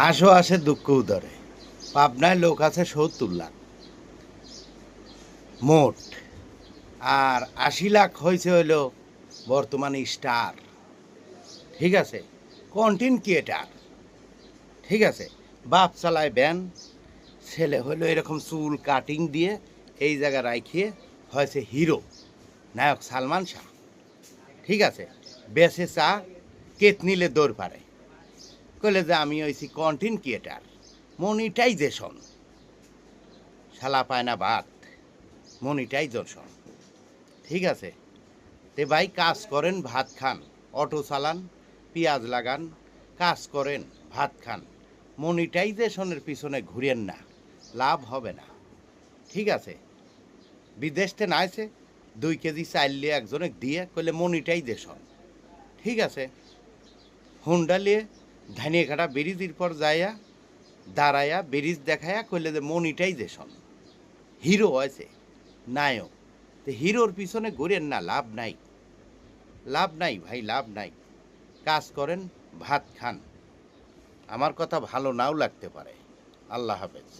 আশও আসে দুঃখ উদরে। পাবনায় লোক আছে ৭০ লাখ মোট, আর ৮০ লাখ হয়েছে হইল বর্তমানে স্টার। ঠিক আছে, কন্টেন্ট ক্রিয়েটার। ঠিক আছে, বাপ চালায় ব্যান, ছেলে হইলো এরকম চুল কাটিং দিয়ে এই জায়গা রাখিয়ে হয়েছে হিরো নায়ক সালমান শাহ। ঠিক আছে, বেসে চা কেত নিলে দৌড় পারে, কইলে যে আমি হয়েছি কন্টেন্ট ক্রিয়েটার, মনিটাইজেশন। শালা পায় না ভাত, মনিটাইজেশন। ঠিক আছে, তে ভাই কাজ করেন ভাত খান, অটো চালান, পেঁয়াজ লাগান, কাজ করেন ভাত খান, মনিটাইজেশনের পিছনে ঘুরেন না, লাভ হবে না। ঠিক আছে, বিদেশতে না আছে 2 কেজি চাল লিয়ে একজনে দিয়ে কইলে মনিটাইজেশন। ঠিক আছে, হুন্ডা লিয়ে ধানিয়াঘাটা ব্রিজের পর যাইয়া দাঁড়াইয়া ব্রিজ দেখাইয়া কইলে যে মনিটাইজেশন। হিরো আছে, নায়ক। তো হিরোর পিছনে ঘুরেন না, লাভ নাই, লাভ নাই ভাই, লাভ নাই। কাজ করেন ভাত খান। আমার কথা ভালো নাও লাগতে পারে। আল্লাহ হাফেজ।